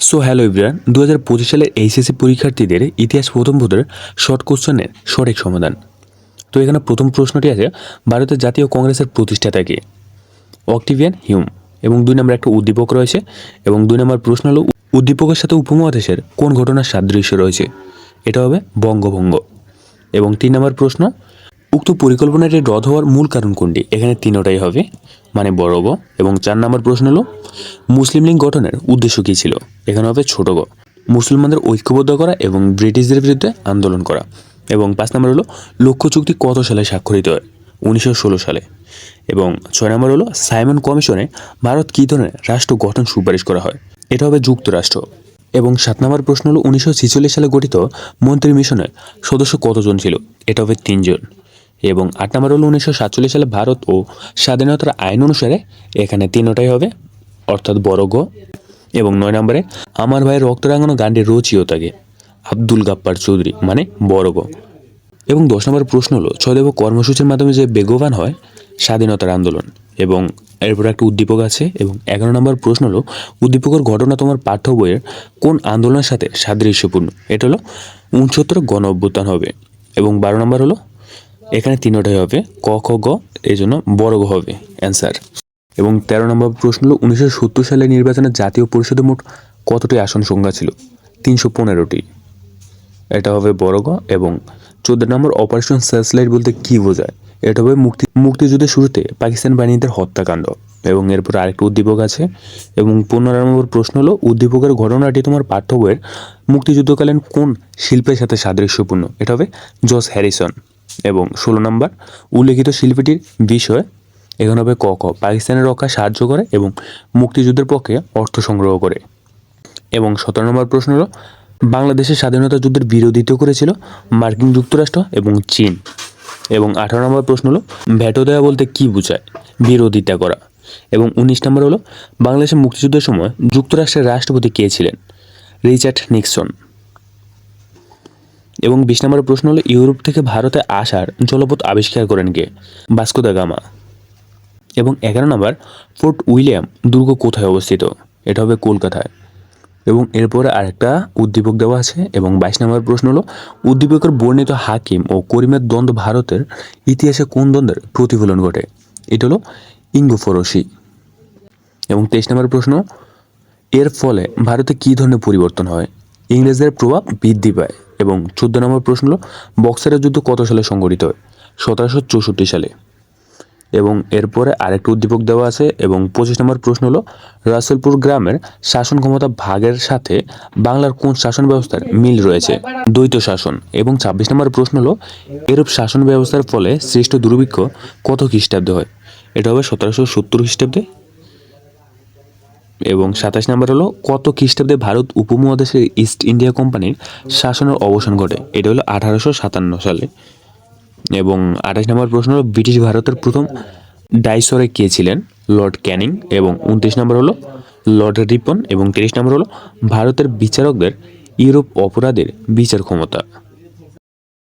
So hello everyone, 2025 সালের HSC পরীক্ষার্থীদের ইতিহাস প্রথম পত্রের শর্ট কোশ্চেনের সঠিক সমাধান। তো এখানে প্রথম প্রশ্নটি আছে, ভারতের জাতীয় কংগ্রেসের প্রতিষ্ঠাতা কে? অক্টিভিয়ান হিউম। এবং 2 নম্বর একটা উদ্দীপক রয়েছে, এবং 2 নম্বর প্রশ্ন হলো উদ্দীপকের সাথে উপমহাদেশের কোন ঘটনার সাদৃশ্য রয়েছে? এটা হবে বঙ্গভঙ্গ। এবং 3 নম্বর প্রশ্ন, উক্ত পরিকল্পনাটি রদ হওয়ার মূল কারণ কোনটি? এখানে তিনটাই হবে, মানে বড় গ। এবং 4 নম্বর প্রশ্ন হলো মুসলিম লীগ গঠনের উদ্দেশ্য কী ছিল? এখানে হবে ছোট গ। মুসলমানদের ঐক্যবদ্ধ করা এবং ব্রিটিশদের বিরুদ্ধে আন্দোলন করা। এবং 5 নম্বর হলো লক্ষ্য চুক্তি কত সালে স্বাক্ষরিত হয়? 1916 সালে। এবং 6 নম্বর হলো সাইমন কমিশনে ভারত কী ধরনের রাষ্ট্র গঠন সুপারিশ করা হয়? এটা হবে যুক্তরাষ্ট্র। এবং 7 নম্বর প্রশ্ন হলো 1946 সালে গঠিত মন্ত্রী মিশনের সদস্য কতজন ছিল? এটা হবে 3 জন। এবং 8 নম্বর হলো 1947 সালে ভারত ও স্বাধীনতার আইন অনুসারে, এখানে তিনটাই হবে, অর্থাৎ বড় গ। এবং 9 নম্বরে আমার ভাইয়ের রক্ত রাঙানো গানটির রচয়িতাকে? আব্দুল গাপ্পার চৌধুরী, মানে বড় গ। এবং 10 নম্বর প্রশ্ন হলো ছয়দেব কর্মসূচির মাধ্যমে যে বেগবান হয় স্বাধীনতার আন্দোলন। এবং এরপর একটা উদ্দীপক আছে। এবং 11 নম্বর প্রশ্ন হলো উদ্দীপকের ঘটনা তোমার পাঠ্য বইয়ের কোন আন্দোলনের সাথে সাদৃশ্যপূর্ণ? এটা হলো 69 গণ অভ্যুত্থান হবে। এবং 12 নম্বর হলো এখানে তিনটাই হবে ক খ গ, এই জন্য বড় গ হবে অ্যান্সার। এবং 13 নম্বর প্রশ্ন হলো 1970 সালের নির্বাচনে জাতীয় পরিষদে মোট কতটি আসন সংখ্যা ছিল? 315টি। এটা হবে বড় গ। এবং 14 নম্বর অপারেশন সার্চলাইট বলতে কি বোঝায়? এটা হবে মুক্তিযুদ্ধের শুরুতে পাকিস্তান বাহিনীদের হত্যাকাণ্ড। এবং এরপর আরেকটা উদ্দীপক আছে। এবং 15 নম্বর প্রশ্ন হলো উদ্দীপকের ঘটনাটি তোমার পাঠ্য বইয়ের মুক্তিযুদ্ধকালীন কোন শিল্পের সাথে সাদৃশ্যপূর্ণ? এটা হবে জর্জ হ্যারিসন। এবং 16 নম্বর উল্লেখিত শিল্পীটির বিষয়, এখানে হবে ক খ পাকিস্তানের রক্ষায় সাহায্য করে এবং মুক্তিযুদ্ধের পক্ষে অর্থ সংগ্রহ করে। এবং 17 নম্বর প্রশ্ন হলো বাংলাদেশের স্বাধীনতা যুদ্ধের বিরোধিতা করেছিল মার্কিন যুক্তরাষ্ট্র এবং চীন। এবং 18 নম্বর প্রশ্ন হলো ভেটো দেওয়া বলতে কি বোঝায়? বিরোধিতা করা। এবং 19 নম্বর হলো বাংলাদেশের মুক্তিযুদ্ধের সময় যুক্তরাষ্ট্রের রাষ্ট্রপতি কে ছিলেন? Richard Nixon. এবং 20 নম্বর প্রশ্ন হলো ইউরোপ থেকে ভারতে আসার জলপথ আবিষ্কার করেন কে? Vasco da Gama. এবং 11 নম্বর ফোর্ট উইলিয়াম দুর্গ কোথায় অবস্থিত? এটা হবে কলকাতায়। এবং এরপরে আরেকটা উদ্দীপক দেওয়া আছে। এবং 22 নম্বর প্রশ্ন হলো উদ্দীপকের বর্ণিত হাকিম ও করিমের দ্বন্দ্ব ভারতের ইতিহাসে কোন দ্বন্দ্বের প্রতিফলন ঘটে? এটা হলো ইঙ্গো ফরাসি। এবং 23 নম্বর প্রশ্ন, এর ফলে ভারতে কী ধরনের পরিবর্তন হয়? ইংরেজদের প্রভাব বৃদ্ধি পায়। এবং 14 নম্বর প্রশ্ন হলো বক্সারের যুদ্ধ কত সালে সংঘটিত হয়? 1764 সালে। এবং এরপরে আরেকটা উদ্দীপক দেওয়া আছে। এবং 25 নম্বর প্রশ্ন হলো রাসেলপুর গ্রামের শাসন ক্ষমতা ভাগের সাথে বাংলার কোন শাসন ব্যবস্থার মিল রয়েছে? দ্বৈত শাসন। এবং 26 নম্বর প্রশ্ন হলো এরূপ শাসন ব্যবস্থার ফলে সৃষ্ট দুর্ভিক্ষ কত খ্রিস্টাব্দে হয়? এটা হবে 1770 খ্রিস্টাব্দে। এবং 27 নম্বর হলো কত খ্রিস্টাব্দে ভারত উপমহাদেশের ইস্ট ইন্ডিয়া কোম্পানির শাসনের অবসান ঘটে? এটা হলো 1857 সালে। এবং 28 নম্বর প্রশ্ন হলো ব্রিটিশ ভারতের প্রথম ডাইসরে কে ছিলেন? লর্ড ক্যানিং। এবং 29 নম্বর হলো লর্ড রিপন। এবং 30 নম্বর হলো ভারতের বিচারকদের ইউরোপ অপরাধের বিচার ক্ষমতা।